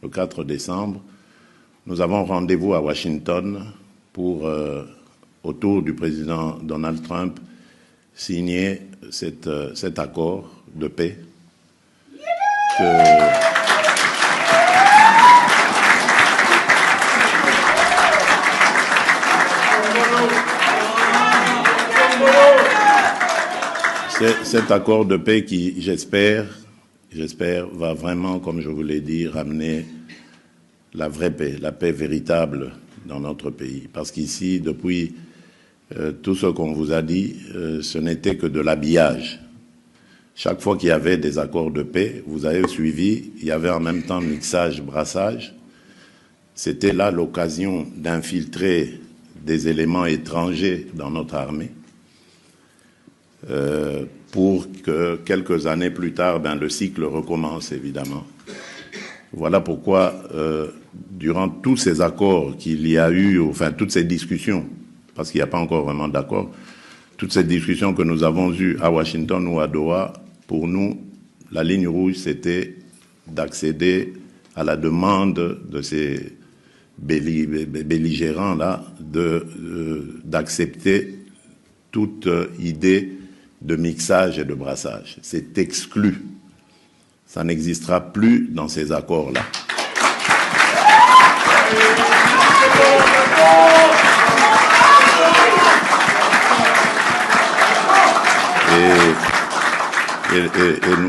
le 4 décembre, nous avons rendez-vous à Washington pour, autour du président Donald Trump, signer cet accord de paix cet accord de paix qui, j'espère, va vraiment, comme je vous l'ai dit, ramener la vraie paix, la paix véritable dans notre pays. Parce qu'ici, depuis tout ce qu'on vous a dit, ce n'était que de l'habillage. Chaque fois qu'il y avait des accords de paix, vous avez suivi, il y avait en même temps mixage, brassage. C'était là l'occasion d'infiltrer des éléments étrangers dans notre armée pour que quelques années plus tard, le cycle recommence évidemment. Voilà pourquoi, durant tous ces accords qu'il y a eu, enfin toutes ces discussions, parce qu'il n'y a pas encore vraiment d'accord, toutes ces discussions que nous avons eues à Washington ou à Doha, pour nous, la ligne rouge, c'était d'accéder à la demande de ces belligérants-là d'accepter toute idée de mixage et de brassage. C'est exclu. Ça n'existera plus dans ces accords-là.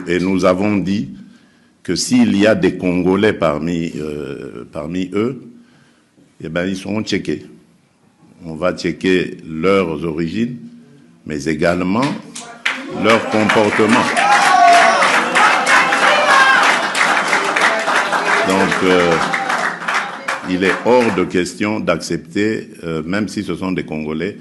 Et nous avons dit que s'il y a des Congolais parmi eux, eh ben, ils seront checkés. On va checker leurs origines, mais également leur comportement. Donc, il est hors de question d'accepter, même si ce sont des Congolais,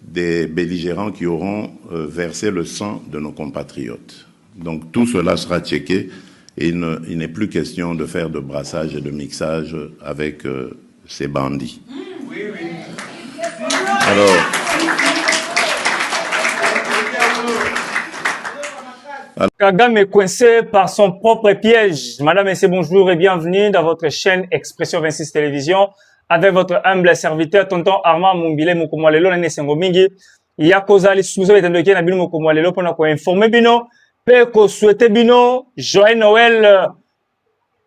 des belligérants qui auront versé le sang de nos compatriotes. Donc tout cela sera checké et il n'est plus question de faire de brassage et de mixage avec ces bandits. Oui, oui. Alors, Kagame est coincé par son propre piège. Madame, Messieurs, bonjour et bienvenue dans votre chaîne Expression 26 Télévision avec votre humble serviteur, tonton Armand Mumbile Mukumwalelo na Nesengo Mingi. Yakoza li suzo etendoke na bino Mukumwalelo pour nous informer bino, pe ko souhaiter bino joyeux Noël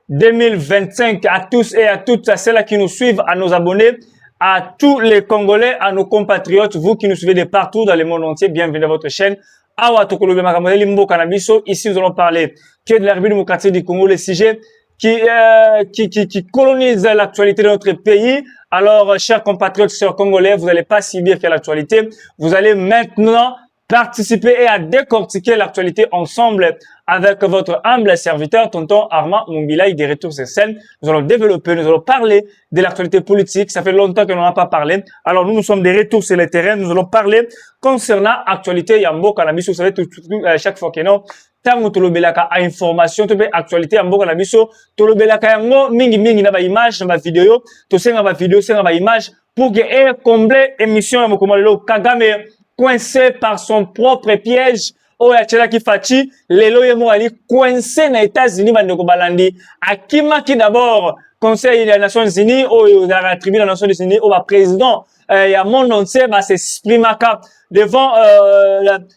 2025 à tous et à toutes, à ceux qui nous suivent, à nos abonnés, à tous les Congolais, à nos compatriotes, vous qui nous suivez de partout dans le monde entier, bienvenue dans votre chaîne. Ici, nous allons parler que de la République démocratique du Congo, le sujet qui colonise l'actualité de notre pays. Alors, chers compatriotes, chers Congolais, vous n'allez pas subir que l'actualité. Vous allez maintenant participer et à décortiquer l'actualité ensemble avec votre humble serviteur, tonton Armand Mumbilaï, des retours sur scène. Nous allons développer, nous allons parler de l'actualité politique. Ça fait longtemps que nous n'en avons pas parlé. Alors, nous sommes des retours sur le terrain. Nous allons parler concernant l'actualité Yambo Cannabis. Vous savez, chaque fois que non, tant que tolobelaka a information, to be actualité Yambo Cannabis, tolobelaka yango mingi na ba image, na ba vidéo, to senga ba vidéo, senga ba image, pour que combler émission Yambo Komalelo Kagame coincé par son propre piège. Oh, yachela ki fachi, lelo yemo ali coincé na États-Unis bandeko balandi. Akima ki d'abord Conseil des Nations Unies, oh, la tribune des Nations Unies, oh, ba président, il y a monde entier, bah, s'exprimaka devant,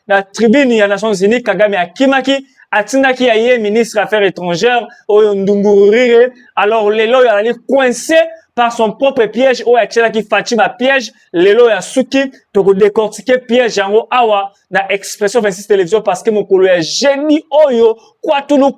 la tribune des Nations Unies, Kagame Akimaki, Atinaki Aye, ministre des Affaires étrangères, oh, Ndungurire. Alors, lelo yali coincé par son propre piège, ou yachela ki fachi ma piège, lelo ya suki, toko décortiquer piège yango awa, na Expression 26 Télévision, parce que mon colo est génie, oyo, quoi tout nous,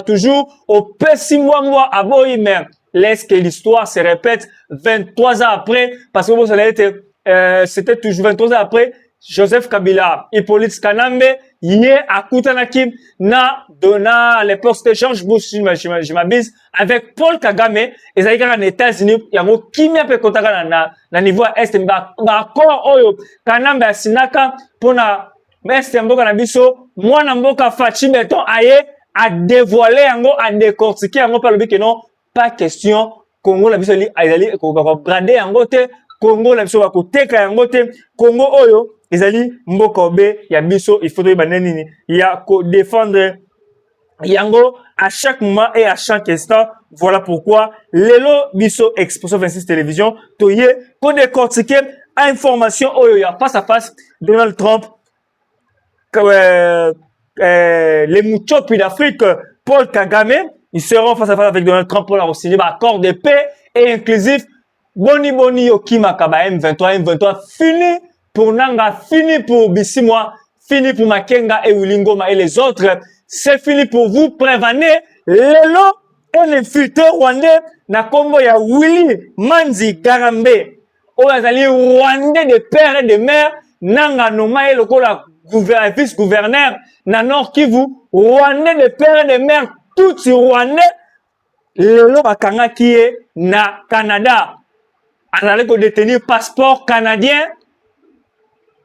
toujours, au pessi moi, aboyi, mais laisse que l'histoire se répète 23 ans après, parce que vous allez être, c'était toujours 23 ans après, Joseph Kabila, Hippolyte Kanambe, yé akutanaki na donna à l'époque c'était George Bush, je m'abuse, avec Paul Kagame, et ça y est en États-Unis, il y a un kimi a peu kontaka na niveau est, ba accord oyo Kanambe asinaka pona est mboka na biso, mwana mboka Fachi Beton aye a dévoilé yango, a décortiqué yango par le but que non, pas question Congo la biso li ayali ko brander yango te, Congo la biso ba ko teka yango te, Congo oyo ezali mboka obe ya biso, il faudrait banenini, il y a ko défendre Yango, à chaque moment et à chaque instant, voilà pourquoi Lelo Biso Expression 26 Télévision, Toye, qu'on décortique information, oh, il y a face à face, Donald Trump, les Mouchopi d'Afrique, Paul Kagame, ils seront face à face avec Donald Trump pour leur signer un accord de paix et inclusif. Boni Boni Yokima Kaba M23, fini pour Nanga, fini pour Bissimwa, fini pour Makenga et Wilingoma et les autres. C'est fini pour vous. Prévenez Lelo et les futurs Rwandais. Na Kombo ya Willy Manzi Garambe. Oyazali Rwandais de père et de mère. Nanga Noma et le vice-gouverneur. Na Nord Kivu. Rwandais de père et de mère. Tout Rwandais. Lelo Bakanga qui est na Canada. Azali ko détenir passeport canadien.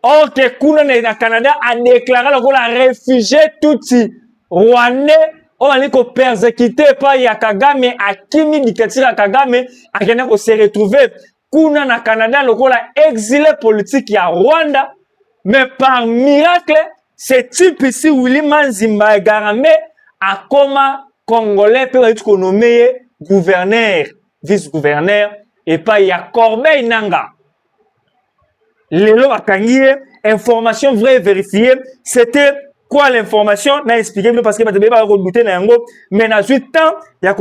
Or que Kuna na Canada a déclaré le réfugié Tutsi Rwandais. On a dit qu'on persécuté par Yakagame, Akimi Dikatira Kagame, a gagné qu'on s'est retrouvé Kuna na Canada, le exilé politique à Rwanda. Mais par miracle, ce type ici, Willy Manzimba Garambe, a comme Congolais peut être nommé gouverneur, vice-gouverneur, et pas Corbeil Nanga. Lelo Akangie, information vraie et vérifiée, c'était quoi l'information? N'a expliqué parce que je vais pas redouter n'ango, mais dans 8 ans, il y a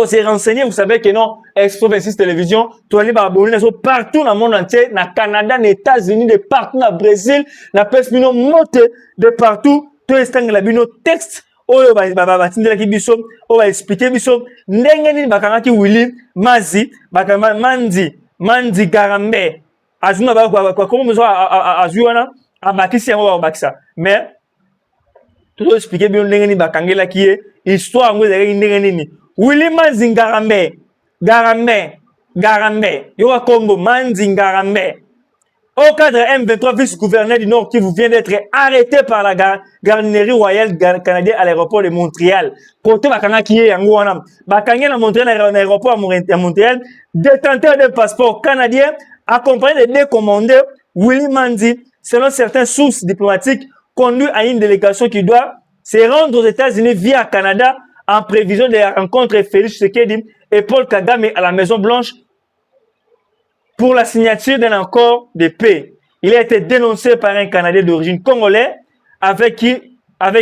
se renseigner, vous savez que non, Expo 26 Télévision, tu allez abonner partout dans le monde entier, dans le Canada, dans les États-Unis, de partout dans le Brésil, dans le Pespino, monte de partout, tout est dans le texte, oyo batindela ki biso oyo expliquer biso ndenge nini bakanga ki Willy Manzi bakanga Manzi Garambe azuna ba kwa comment besoin azuana abakisi yango bakisa mais tout expliquer bien ndenge nini bakangela ki histoire ngo ezali ndenge nini Willy Manzi Garambe yo Congo Manzi Garambe. Au cadre M23, vice-gouverneur du Nord qui vous vient d'être arrêté par la gardinerie royale canadienne à l'aéroport de Montréal. Côté Bakanga qui est en Guanam. Bakanga à Montréal, à l'aéroport à Montréal, détenteur d'un passeport canadien, accompagné de deux commandeurs, Willy Manzi, selon certaines sources diplomatiques, conduit à une délégation qui doit se rendre aux États-Unis via Canada en prévision de la rencontre Félix Tshisekedi et Paul Kagame à la Maison-Blanche pour la signature d'un accord de paix. Il a été dénoncé par un Canadien d'origine congolaise avec qui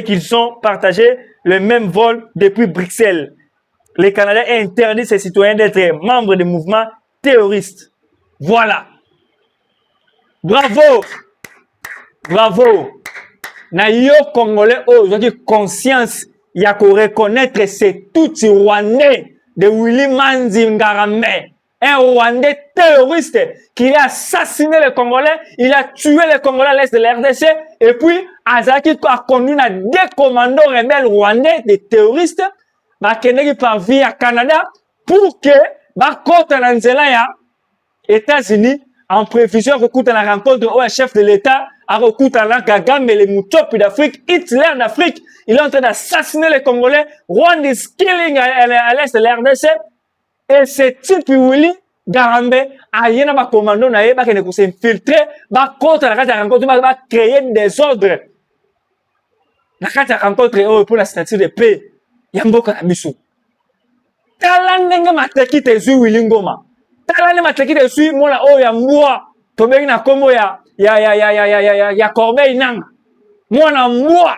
ils ont partagé le même vol depuis Bruxelles. Les Canadiens ont interdit ses citoyens d'être membres de mouvements terroristes. Voilà. Bravo. Bravo. Na yo Congolais aujourd'hui conscience il y a qu'on reconnaître c'est tout Rwandais de Willy Manzi Garambe. Un Rwandais terroriste qui a assassiné les Congolais, il a tué les Congolais à l'est de la RDC, et puis Azaki a conduit à des commandos rebelles rwandais, des terroristes, qui par via Canada, pour que, côte à l'Anzela, États-Unis, en prévision, recoute à la rencontre au chef de l'État, à recoute à la Kagame et les Mouchopi d'Afrique, Hitler d'Afrique, il est en train d'assassiner les Congolais, Rwanda is killing à l'est de la RDC, et ce type Willy Garambe a yena ba commando na yeba kene ko s'infiltrer ba contre la carte rencontre ba créer des ordres la carte rencontre pour la signature de paix yamboka na biso talanga mateki te zu Willy Ngoma talanga mateki te su mona o ya mbwa to bengi na kombo ya Corbeil Nanga mona mbwa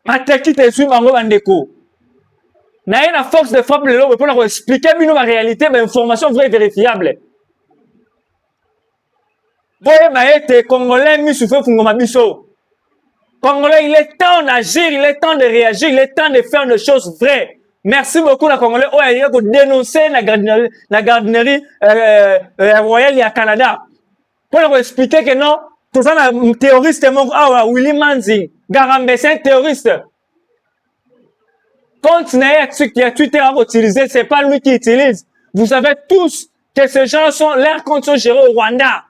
mateki te su bango bandeko. Na une force de frappe le pour expliquer la réalité mais information vraie et vérifiable. Boye maete Congolais mi souffre fungoma biso. Congolais, il est temps d'agir, il est temps de réagir, il est temps de faire des choses vraies. Merci beaucoup la Congolais il y a pour dénoncer la gardinerie royale au Canada. Pour expliquer que non, tout ça un terroriste Willy Manzi Garambe c'est un terroriste. Quand Twitter a utilisé, c'est pas lui qui utilise. Vous savez tous que ces gens leurs comptes sont gérés au Rwanda.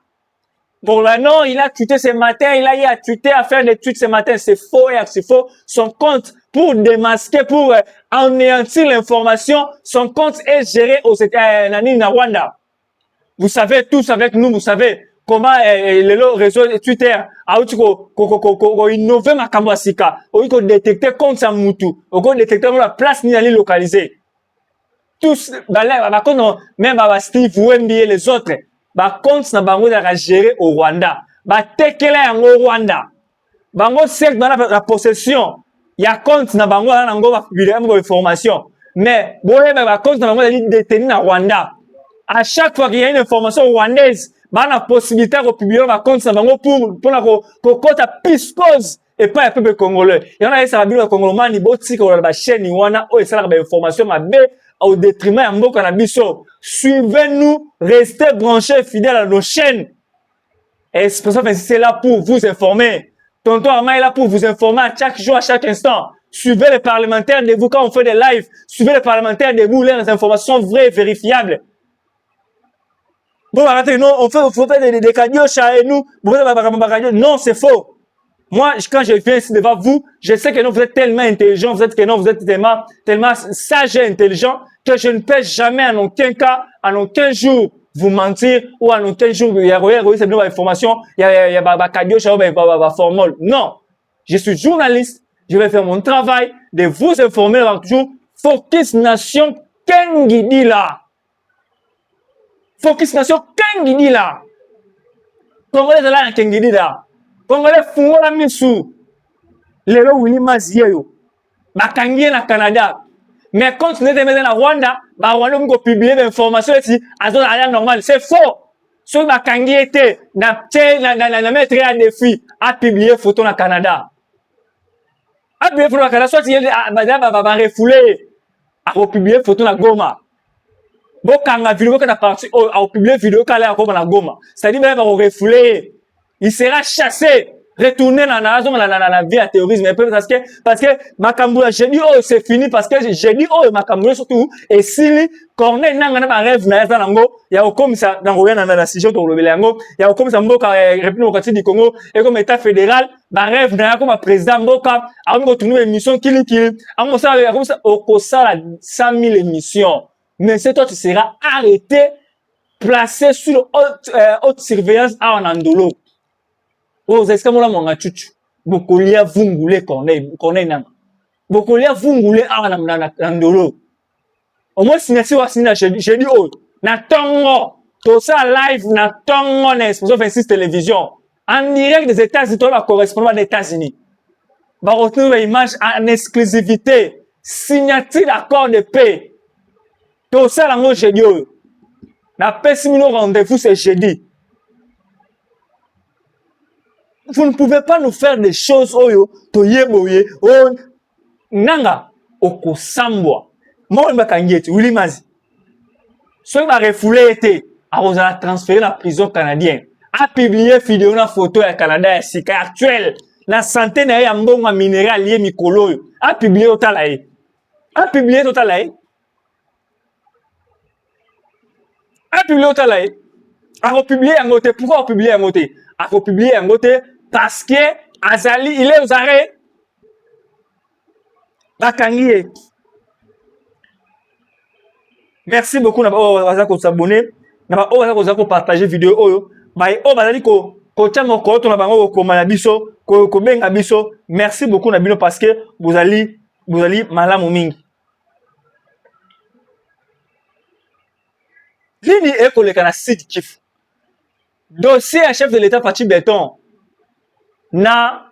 Bon, là, non, il a tweeté ce matin, il a tweeté à faire des tweets ce matin, c'est faux et c'est faux. Son compte, pour démasquer, pour anéantir l'information, son compte est géré au Rwanda. Vous savez tous avec nous, vous savez, comment le réseau Twitter a innové ma kambasika, on détecter compte sa mutu, on détecter la place ni aller localiser. Tous même Steve Wemby et les autres, compte na bango da gérer au Rwanda, tekela yango Rwanda. Bango certes dans la possession, il y a compte na bango na ngo ba publier information, mais boye compte na bango d'aller détenir na Rwanda. À chaque fois qu'il y a une information rwandaise, la possibilité de publier ma compte pour compte à pispose et pas un peuple congolais. Il y en a qui ont congolais, ils ont dit que la chaîne Iwana ou ça la information au détriment de Mboka Nabiso. Suivez-nous, restez branchés, fidèles à nos chaînes. Et c'est là pour vous informer. Tonton Arma est là pour vous informer à chaque jour, à chaque instant. Suivez les parlementaires de vous quand on fait des lives. Suivez les parlementaires de vous, les informations vraies et vérifiables. Bon, arrêtez, non, on faut faire des cadioches et nous. Non, c'est faux. Moi, quand je viens ici devant vous, je sais que non, vous êtes tellement intelligent, vous êtes tellement sage et intelligent que je ne peux jamais en aucun cas, en aucun jour, vous mentir ou en aucun jour, il y a cette nouvelle information, il y a cadioche, formule. Non. Je suis journaliste, je vais faire mon travail de vous informer avant toujours. Focus Nation, Kengi dit là. Focus Nation, Kengidi là. Congolais là, un Kengidi là. Congolais fou la misu. Les lois Willy Mazieyo. Bakangi na Canada. Mais quand tu n'es pas dans Rwanda, Rwanda on publier des informations ici, à zone normale. C'est faux. Ce Bakangi était, na mettre à défi, à publier photo na Canada. À publier photo na Canada, soit il y a va refouler, à republier photo na Goma. Bokanga vidéo que parti au publier vidéo qu'elle a comme la Goma. C'est-à-dire même va refouler, il sera chassé, retourner dans la vie à terrorisme parce que Makamboula j'ai dit oh c'est fini parce que j'ai dit oh Makamboula surtout et si Corneille nanga na rêve na za nango ya comme ça dans la situation to le yango ya comme ça mboka République démocratique du Congo et comme état fédéral ba rêve na comme président mboka a on tourner émission kili on ça comme ça au ça 100 000 émissions. Mais c'est toi, tu seras arrêté, placé sous haute surveillance à Andolo. Oh, c'est ce que moi, mon gars, Bokolia Vungule, Corneille, Nang. Bokolia Vungule à Andolo. Au moins, si j'ai dit, oh, na tongo, tout ça live, na tongo, na exposition 26 télévision. En direct des États-Unis, la correspondant des États-Unis. Va retrouver l'image en exclusivité. Signature d'accord de paix. Tout ça, là, jeudi. La pessimino rendez-vous, c'est jeudi. Vous ne pouvez pas nous faire des choses, oyo, toyeboye, oh, nanga, oko sambwa. Moi, je vais vous Willy Mazi. Ce qui va refouler était, à vous a transféré la prison canadienne. A publié vidéo na photo ya Canada ya sika actuel. La santé na ya mbongo minéral lié mikolo. A publié au talaye. A publié au talaye. A publié au talaye. A republié en côté. Pourquoi a publié en côté? A republié en côté parce que Azali, il est aux arrêts. Bakangiye. Merci beaucoup d'avoir s'abonner. D'avoir partager vidéo oyo. Bazali ko tia moko to na bango ko manabiso ko benga biso. Merci beaucoup na bino parce que vous allez malamu mingi. Lini eko le kana Sud Kivu. Dossier à chef de l'État Fatou Béton. Na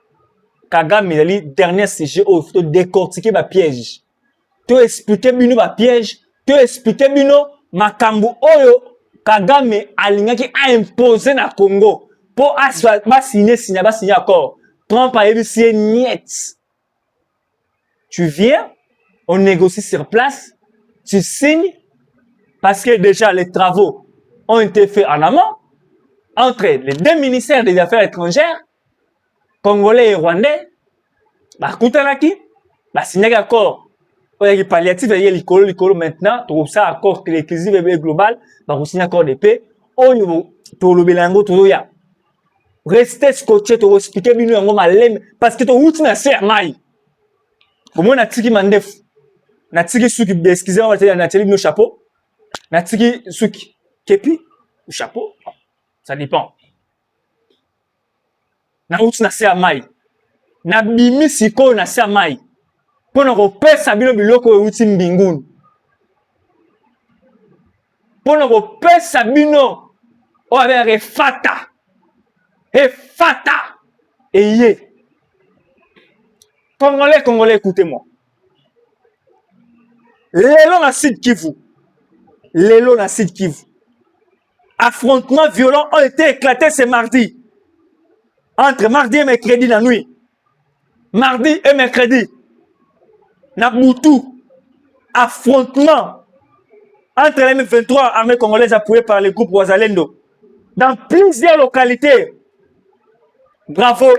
Kagame ali dernier sujet au faut décortiquer ba piège. Tu expliquer bino ba piège, tu expliquer bino makambu oyo Kagame alingaki a imposé na Congo pour signer accord. Trump a élu niet. Tu viens, on négocie sur place, tu signes parce que déjà les travaux ont été faits en amont entre les deux ministères des Affaires étrangères, congolais et rwandais. Bah kutanaki, bah signer accord. Il y a palliatif, il y a l'école maintenant, tout ça, accord exclusif et global, bah, vous signez accord de paix, tout le bélango, tout ya. Restez scotché, tout expliquer, parce que tout outil n'a pas maille. Comment on a tiki mandef? Na tiki suki, excusez-moi, on va dire, nos chapeaux. Na tiki suki, kepi, ou chapeau. Ça dépend. na uti na se ya mai na bimi sikoyo na se ya mai mpona kopesa bino biloko euti mbinguni mpona kopesa bino oyo abengaka efata eye. Congolais, écoutez-moi. Lelo na Sud Kivu. Affrontements violents ont été éclatés ce mardi. Entre mardi et mercredi la nuit. Mardi et mercredi. Nabutu. Affrontement entre les M23 armées congolaises appuyées par le groupe Wazalendo. Dans plusieurs localités. Bravo.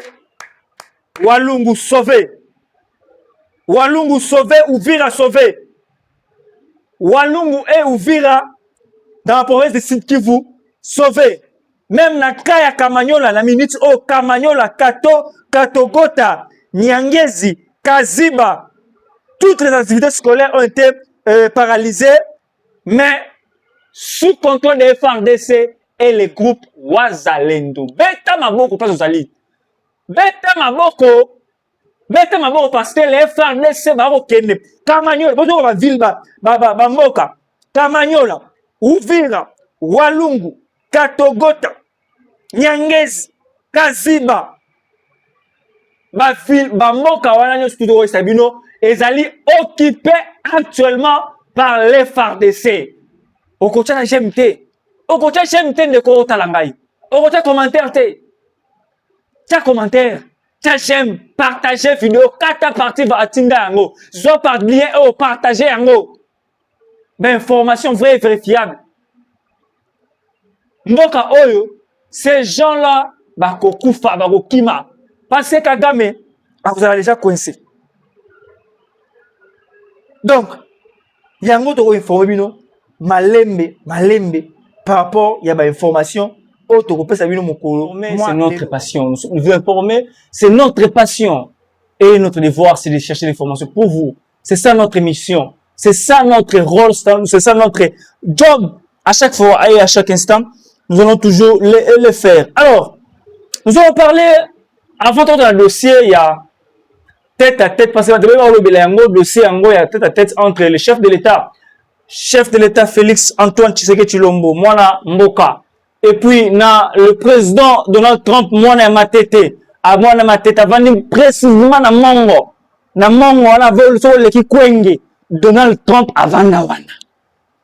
Walungu sauvé. Uvira sauvé. Walungu et Uvira dans la province de Sud Kivu sauvé. Même na Kaya Kamanyola, la minute au Kamanyola, Katogota, Nyangezi, Kaziba, toutes les activités scolaires ont été paralysées, mais sous contrôle des FARDC et les groupes Wazalendo. Beta maboko pas Ozali. Beta maboko parce que les FARDC baro kene. Kamanyola, bozo ba ville ba mboka. Kamanyola, Uvira, Walungu, Katogota, Nyangezi, Kaziba. Ba ville ba mboka wana nyo studio Sabino ezali occupé actuellement par les FARDC. Okocha GMT. Okocha GMT de ko talangai. Okocha commentaire te. Tia commentaire. Tia j'aime partager vidéo 4 parties va atinga yango. Soit par lien ou partager yango. Ben information vraie et vérifiable. Mboka oyo ces gens-là bako kufa bako kima. Parce que Kagame vous avez déjà coincé. Donc yango to informer bino malembe par rapport il y a ba information. C'est notre passion. Nous vous informer, c'est notre passion. Et notre devoir, c'est de chercher l'information pour vous. C'est ça notre mission. C'est ça notre rôle. C'est ça notre job. À chaque fois et à chaque instant, nous allons toujours le faire. Alors, nous allons parler, avant tout dans le dossier, il y a tête à tête, parce que le dossier, il y a tête à tête entre le chef de l'État Félix Antoine Tshisekedi Tshilombo, Mwana Mboka, et puis, le président Donald Trump, Mwana Matete, avant précisément na Mongo, on a vu le qui kwenge, Donald Trump avant na wana.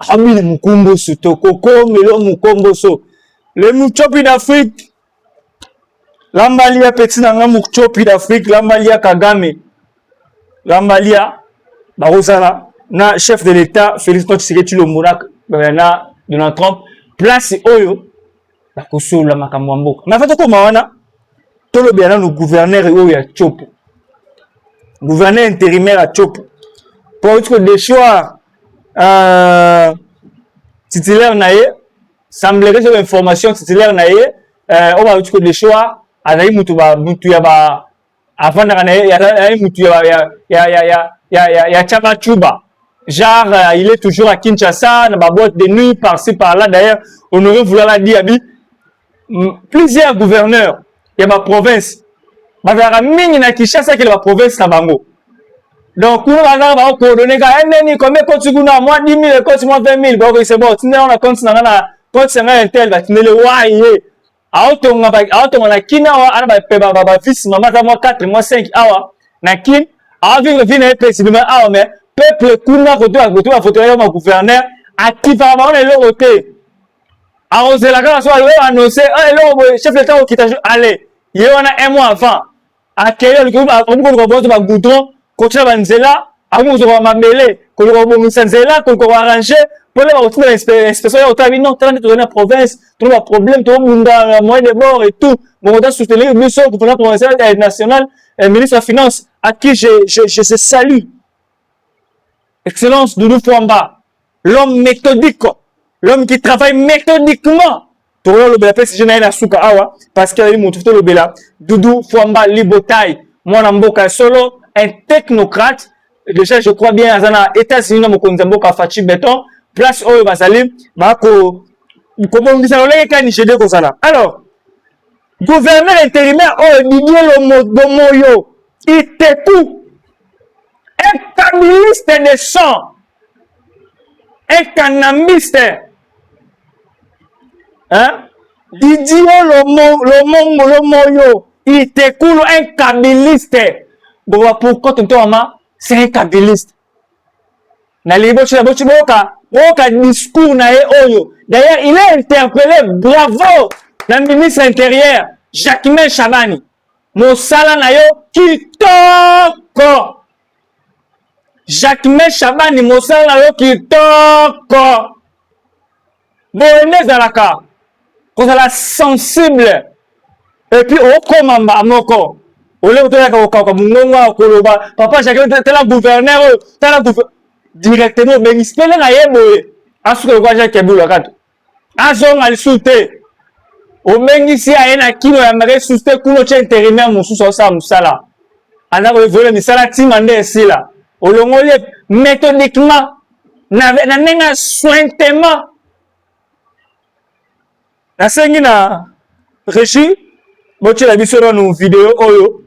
Amine Mukumbo Suto, Koko, Melo Mukumbo So, le Muchopi d'Afrique, Lambalia Petit Nanga Muchopi d'Afrique, Lambalia Kagame, Lambalia, Barosala, na chef de l'État, Félix Antoine Tshisekedi Tshilombo, na Donald Trump, place Oyo, la kusula makambo mboka. Na fata ko mawana tolo biana no gouverneur oyo ya Chopo. Gouverneur intérimaire à Chopo. Pour que des choix titulaire naie, semblerait que l'information titulaire naie on va que des choix anayi mutu ya ba avant na naie ya mutu ya Chama Chuba. Genre il est toujours à Kinshasa na ba boîte de nuit par-ci par-là. D'ailleurs on aurait voulu la dire plusieurs gouverneurs il y a ma province bazara mingi na Kinshasa qui est la province na bango. Donc nous va coordonner ga neni combien compte kuna moi 10 000 compte moi 20 000 bon c'est bon tu on a compte na compte ça un tel va tenir le waye auto na kina ana ba fils maman za moi 4 moi 5 awa na kin avec le vina président awa mais peuple kuna ko to photo ya ma gouverneur à qui va ba on est le côté. Alors, c'est la grâce soit annoncé, le chef de l'État qui t'a allé, il y en a un mois avant, à quel le groupe a composé un goudron, coach Banzela, à vous aurez m'amélé, que le robot Moussanzela, que le arrangé, pour les retrouver l'inspection, au travail, non, tu as donné la province, tu as un problème, tu as un moyen de bord et tout. Bon, on a soutenu le ministre du gouvernement provincial et national, le ministre de la Finance, à qui je salue. Excellence Doudou Fouamba, l'homme méthodique. L'homme qui travaille méthodiquement. Pour le bela pesi jenaï na suka awa parce qu'il y a eu mon tout le bela Doudou Fouamba Libotai Mwana Mboka solo un technocrate déjà je crois bien azana États-Unis na mokonzi mboka Fachi Beton place oyo bazali ba ko comment on dit ça le ka ni chédé ko sala. Alors Gouverneur intérimaire, Didier Lomoyo, Iteku, un kabiliste de sang, un canamiste, hein? Didier Lomoyo, Iteku, un kabiliste. Bon, pourquoi tu c'est un kabiliste? Na liboche boka discours na oyo. D'ailleurs, il est interpellé, bravo, le ministre intérieur, Jacquemain Chabani. Mosala na yo kitoko. Jacquemain Chabani, mosala na yo kitoko. Boene zalaka. Kozala sensible. Et puis, okomamba moko. Ole otoyaka okaka mungonga okoloba. Papa Jacquemain, t'es la gouverneur, directement mais ispele na yeboye asuka kwa Jacques Kabila kato azonga lisute o mengisi ayena kilo ya mare suste kuno cha intérimaire mususu sa musala ana ko vole misala timande esila olongoli méthodiquement na nenga sointement na sengi na régie boche la biso no vidéo oyo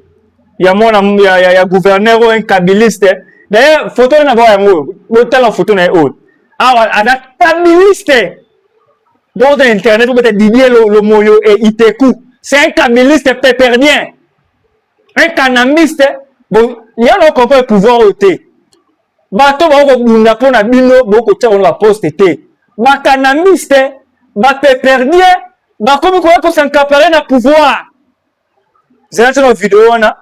ya mona ya gouverneur un kabiliste. D'ailleurs, photo na ba yango, botala photo na o. Ah, ada kabiliste. Dans internet, vous mettez Didier Lomoyo et Iteku. C'est un kabiliste pépernien. Un canamiste. Bon, il y a un comprend pouvoir ôter. Bato ba ko bunda pona bino boko tia on la poste té. Ba canamiste, ba pépernien, ba comme quoi pour s'encaparer na pouvoir. C'est une vidéo na.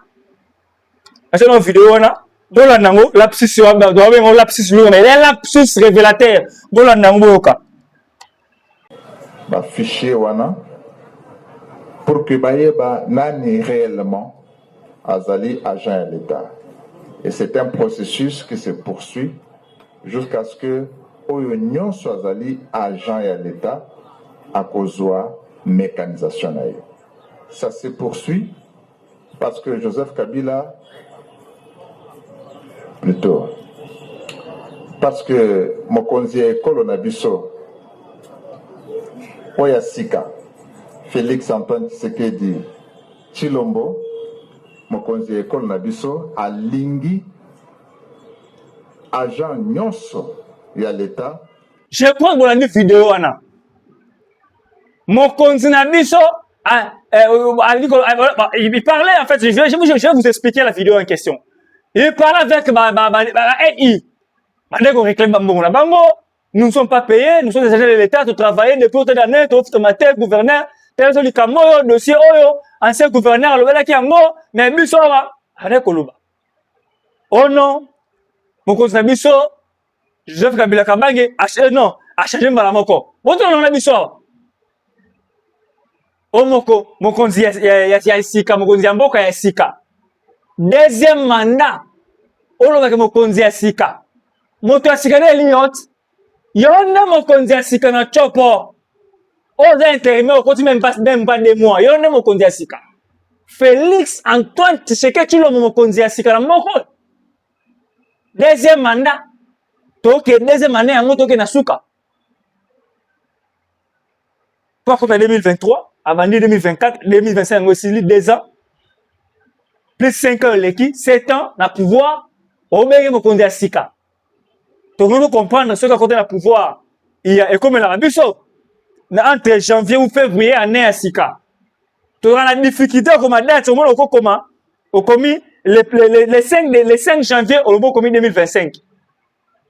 C'est une vidéo na. Dola nango lapsus lapsus révélateur dola nango ka ba fichier wana pour que bayeba nani réellement azali agent à l'État et c'est un processus qui se poursuit jusqu'à ce que oyo nyonso azali agent à l'État à kozwa mécanisation na yo. Ça se poursuit parce que Joseph Kabila plutôt parce que mokonzi ekolo na biso oya sika Félix Antoine Tshisekedi Chilombo mokonzi ekolo na biso alingi agent nyonso ya l'État. Je crois que la vidéo wana mokonzi na biso il parlait en fait je vais vous expliquer la vidéo en question. Il parle avec NI. Nous ne sommes pas payés, nous sommes des agents de l'État, nous travaillons depuis autant d'années, nous sommes matin, gouverneur, dossier, ancien gouverneur, mais oh non, mon conseil biso, Joseph Kabila Kabange, non, a changé Malamoko. Bon, on a biso. Oh moko, mon conseil ya sika, mon conseil mboka ya sika. Deuxième mandat, on mokonzi ya sika. Moto ya sika na eliot. Yonde mokonzi ya sika na chopo. Oza intérimaire, okoti même pas 2 mois. Yonde mokonzi ya sika. Félix Antoine Tshisekedi Tshilombo mokonzi ya sika na moko. Deuxième mandat. Toke deuxième année yango toke na suka. Pour contre 2023, avant 2024, 2025 aussi 2 ans. Plus 5 ans l'équipe, 7 ans, na pouvoir, au meilleur mokonzi ya sika. Tout le monde comprendre ce qu'a côté la pouvoir. Il y a, et comme la biso, entre janvier ou février, année à sika. Tu auras la difficulté comme à date, au moins, au commis, les 5 janvier, au moins, commis 2025.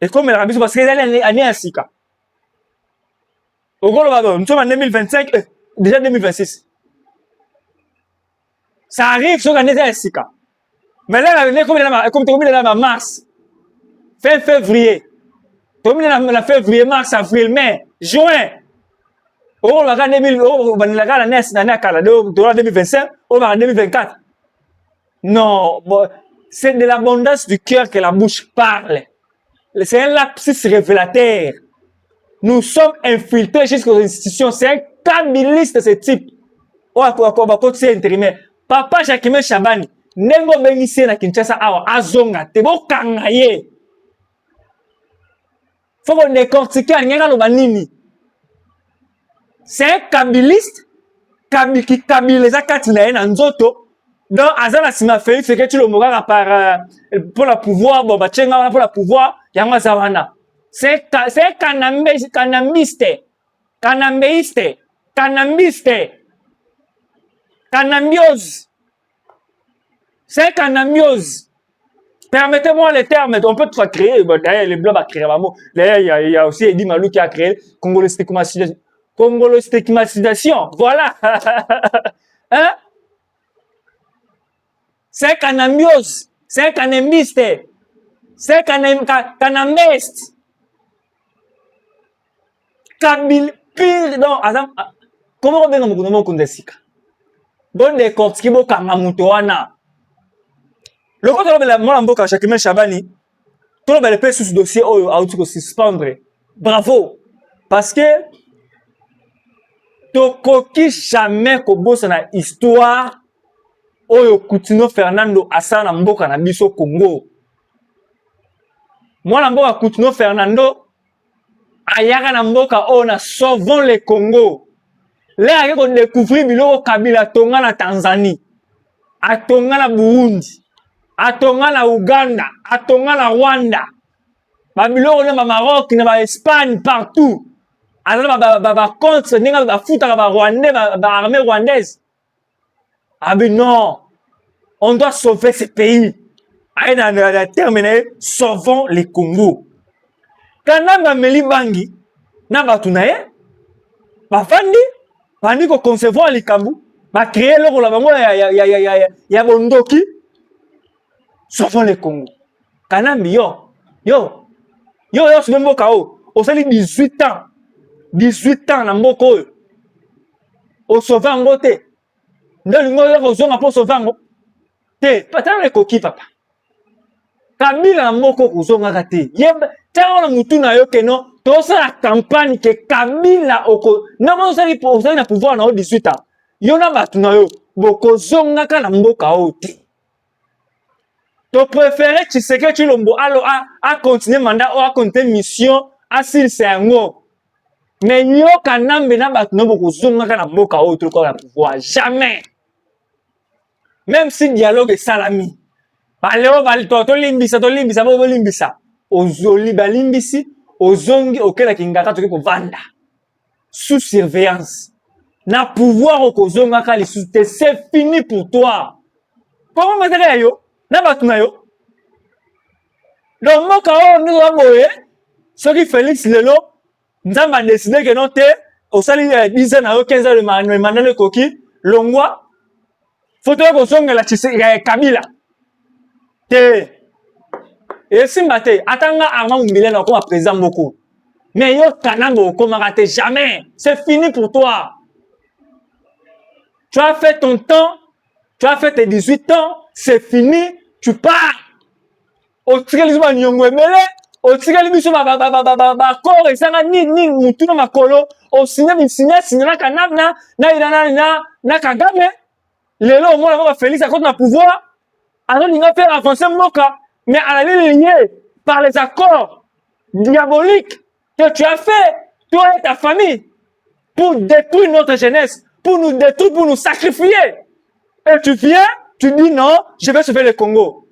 Et comme la biso, parce que c'est l'année à sika. Au gros, nous sommes en 2025, déjà 2026. Ça arrive sur l'année à sika. Mais là, comme tu as mis mars, fin février, tu as mis la février, mars, avril, mai, juin. On va regarder 2025, on va regarder 2024. Non, c'est de l'abondance du cœur que la bouche parle. C'est un lapsus révélateur. Nous sommes infiltrés jusqu'aux institutions. C'est un kabiliste de ce type. On va continuer à intérimaire. Papa Jacquemain Chabani, nengo bengisi na Kinshasa awa azonga te bokanga ye. Faut décortiquer nganga lo banini. C'est un kabiliste Kabila zakati na ena nzoto. Donc, azala sima Félix, c'est que tu le mourras par, pour le pouvoir, bon, bah, tchenga, pour le pouvoir, yanga zawana. C'est canambiste, canambiose. C'est canambiose. Permettez-moi les termes, on peut tout créer, d'ailleurs, les blancs va créer un mot. D'ailleurs, il y a aussi Eddie Malou qui a créé Congolais stigmatisation. Voilà. Hein? C'est canambiose. C'est canambiste. C'est canambiste. Kabil pire. Non, comment on va dire Kundesika? Bon, des corps qui vont kamamutoana. Le côté de la Molamboka, Chakimel Chabani, tout le monde sous ce dossier, a été suspendre. Bravo. Parce que, tu n'as jamais dans la histoire, Oyo Coutinho Fernando Asana Mboka na biso Congo. Moi na mboka Coutinho Fernando ayaka na mboka on a sauvons le Congo. Là ayaka ko découvrir biloko Kabila tonga na Tanzanie, atonga na Burundi, atonga na Uganda, atonga na Rwanda. Ba biloko na Maroc na Espagne partout. Alors ba contre ninga ba futa ba Rwandais ba armée rwandaise. Ah ben non, on doit sauver ce pays. Aïe, on a terminé, sauvons les Congo. Quand on a meli bangi, na batunaye, ba fandi, bandi ko concevoir les Kambu, ba créer le rôle bango ya bondoki, sauvons les Congo. Kanambi yo, c'est même kao. Au sali 18 ans na mboko. Au sauver en côté. Dans le monde, on a pour sauver. Pas tant les coquilles, papa. Kabila moko kuzonga kate. Yeba, tant on mutu na yo que non. Tout ça la campagne que Kabila oko. Non, on s'est pour ça, il a pouvoir na 18 ans. Yo na batu na yo. Boko zonga ka na mboka ote. Tu préférais tu sais que tu l'ombo à continuer mandat ou à continuer mission à s'il c'est un mot. Mais yo kanambe na batu na boko zonga ka na mboka ote ko la pouvoir jamais. Même si dialogue est salami. Baleo balito limbisa bo limbisa. Ozoli balimbisi, ozongi okela kingaka toke ko vanda. Sous surveillance. Na pouvoir okozonga ka lisute, c'est fini pour toi. Comment mettre yo? Na batuna yo. Donc moka o nous amoye. Ce qui Félix Lelo, nous avons décidé que non te au sali 10 ans na 15 ans le mandat le coquille, longwa. Faut que vous la tisse Kabila. Et si maté, attends Armand Mbile na comme président beaucoup. Mais yo kanambo comme raté jamais. C'est fini pour toi. Tu as fait ton temps, tu as fait tes 18 ans, c'est fini, tu pars. Au tigalisme nyongo mele, au tigalisme ba corps et ça ni mutu na makolo, au signa na kanamna na Kagame. Lelo au moins Félix à cause de pouvoir. Alors il va faire avancer Moka, mais à la ligne par les accords diaboliques que tu as fait, toi et ta famille, pour détruire notre jeunesse, pour nous détruire, pour nous sacrifier. Et tu viens, tu dis non, je vais sauver le Congo.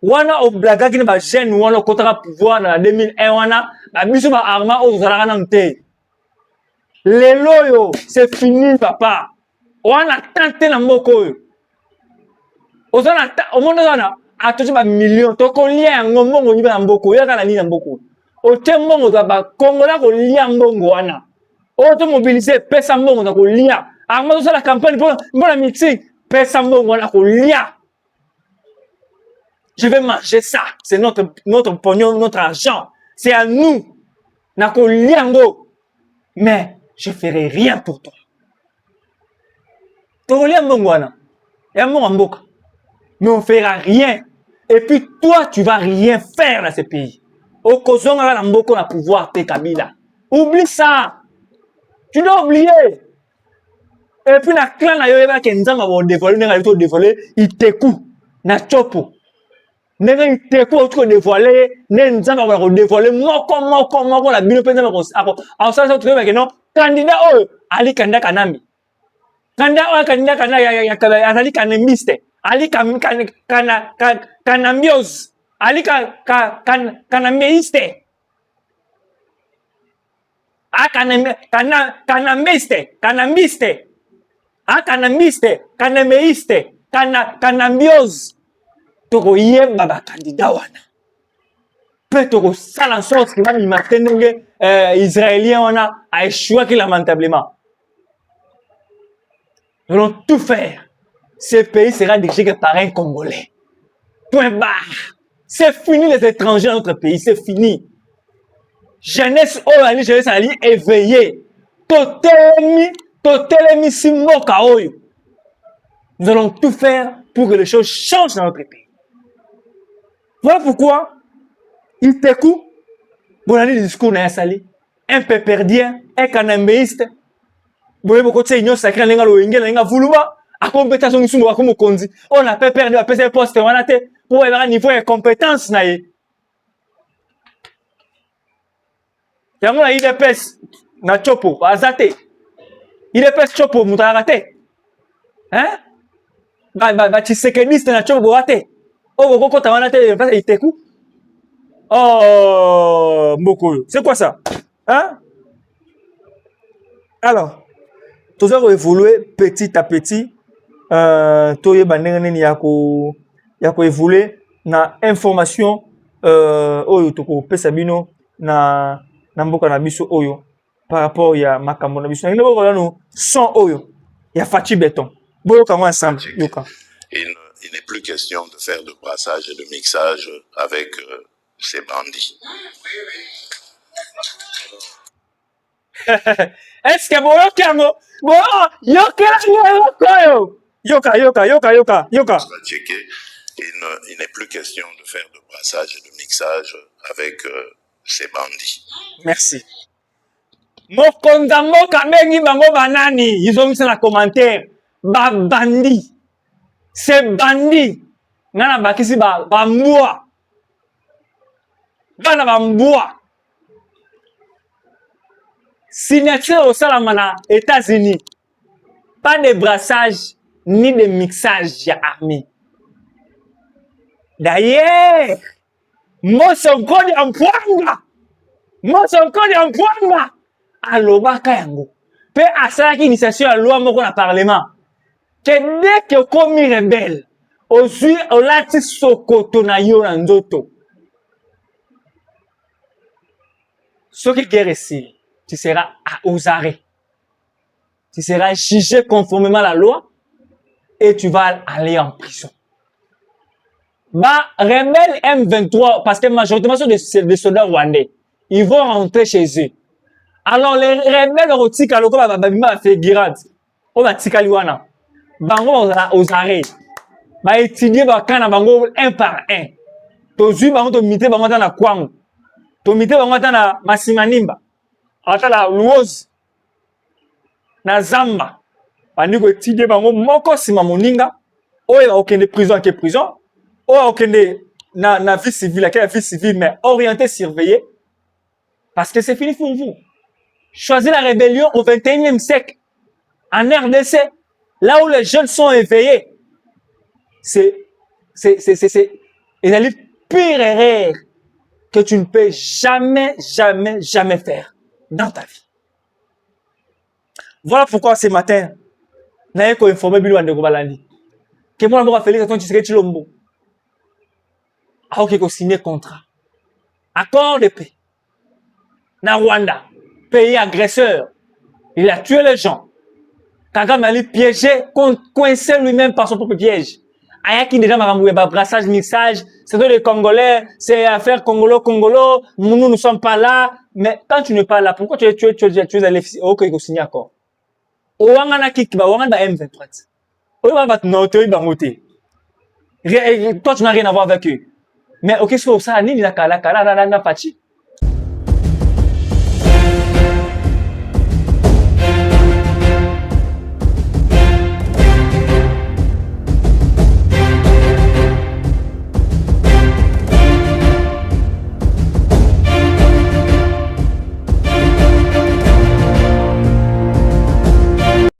Wana oblaga qui ne va gêner wana contre pouvoir dans la 2001 wana, la mission va arma aux zaranante. Les loyaux, c'est fini papa. Wana tenté na moko. Ozana au monde wana atoji ba million to ko lia ngomongo yiba mboko ya kala ni mboko. O tembo ba Congo la ko lia mbongo wana. O to mobiliser pesa mbongo na ko lia. Arma to la campagne pour la meeting, pesa mbongo na ko lia. Je vais manger ça. C'est notre pognon, notre argent. C'est à nous. Na ko lia ngo. Mais je ferai rien pour toi. To lia mbongo wana. Ya mbongo. Mais on ne fera rien. Et puis toi, tu vas rien faire dans ce pays. Au Kozonga, on a pouvoir te Kabila. Oublie ça. Tu dois oublier. Et puis la clan na yoyeba kenzanga va dévoiler, n'a pas dévoiler, il te coupe. Na chopo. N'a il te coupe tout dévoiler, n'enzanga va dévoiler. Moko la bino penza va. Alors ça se trouve que non, candidat Ali Kanda Kanambi. Kanda azali kanemiste. Ali kanambios. Ali kanameiste. Kanambiste. Kanameiste. Kanambios. Toko yemba ba candidat wana. Peut toko sala en sorte que même matenge israélien wana a échoué lamentablement. Nous allons tout faire. Ce pays sera dirigé par un Congolais. Point barre. C'est fini les étrangers dans notre pays, c'est fini. Jeunesse Oali, jeunesse Ali éveillée. Totelemi Simoka Oyo. Nous allons tout faire pour que les choses changent dans notre pays. Voilà pourquoi il te coupe. Bon, on a dit le discours n'a sali. Un péperdien, un canambéiste. Bon, il faut que tu sacré lenga loinge lenga vuluba. A compétence nous sommes comme kondi. On a perdu à passer poste on a été pour avoir un niveau de compétence naïe. Yango na IDPS na chopo azate. IDPS chopo mutarate. Hein? Ba chisekeniste na chopo boate. Oh koko tawanate parce il te coupe. Oh Mboko. C'est quoi ça? Hein? Alors, tout ça va évoluer petit à petit. Toye bandengane yako évoluer na information oyo toko pesa bino na mboka na biso oyo par rapport ya makambo na biso. Ngene boko no son oyo ya Fachi Béton. Boyo kama ensemble yoka. Il n'est plus question de faire de brassage et de mixage avec ces bandits. Est-ce que boyo kamo yoka. Il n'est plus question de faire de brassage et de mixage avec ces bandits. Merci. Mokonza moka mengi bango banani, ils ont mis ça dans commentaire. Ba bandi. C'est bandi. Nana bakisi ba mboa. Bana ba mboa. Signature au Salamana, États-Unis. Pas de brassage ni de mixage ya armée. D'ailleurs, moi son code en poinga. Aloba kayango. Pe asala ki initiation à loi moko na parlement. Que dès que komi rebelle, ozui olati sokoto na yo na nzoto. Ce qui guerre ici, tu seras aux arrêts. Tu seras jugé conformément à la loi et tu vas aller en prison. Bah, rebelle M23, parce que majoritairement sont des soldats rwandais, ils vont rentrer chez eux. Alors, les rebelles rotika loko ba fait guirade. On va tika liwana. Bango aux arrêts. Ba étudier ba kana bango un par un. Tozu bango to mité bango na kwangu. To mité bango na Masimanimba. Ata la Luoz. Na Zamba. Bandi ko étudier bango moko sima moninga. Oyo ba okende prison ke prison. Oyo okende na vie civile, la vie civile mais orienté surveillé. Parce que c'est fini pour vous. Choisir la rébellion au 21e siècle, en RDC, là où les jeunes sont éveillés, c'est la pire erreur que tu ne peux jamais faire dans ta vie. Voilà pourquoi ce matin, n'a pas informé Bilou Andeko Balandi. Que moi, je vais faire les tu serais Chilombo. Alors qu'il a signé contrat. Accord de paix. Na Rwanda. Pays agresseur. Il a tué les gens. Kagame a piégé, coincé lui-même par son propre piège. Ayaki déjà m'a brassage, mixage, c'est les Congolais, c'est affaire congolo, nous ne sommes pas là. Mais quand tu n'es pas là, pourquoi tu es allé au signer accord? Ouangana Kikiba, Ouangana M23. Ouangana Noté, Bangoté. Toi, tu n'as rien à voir avec eux. Mais qu'est-ce que ça, ni la Fachi?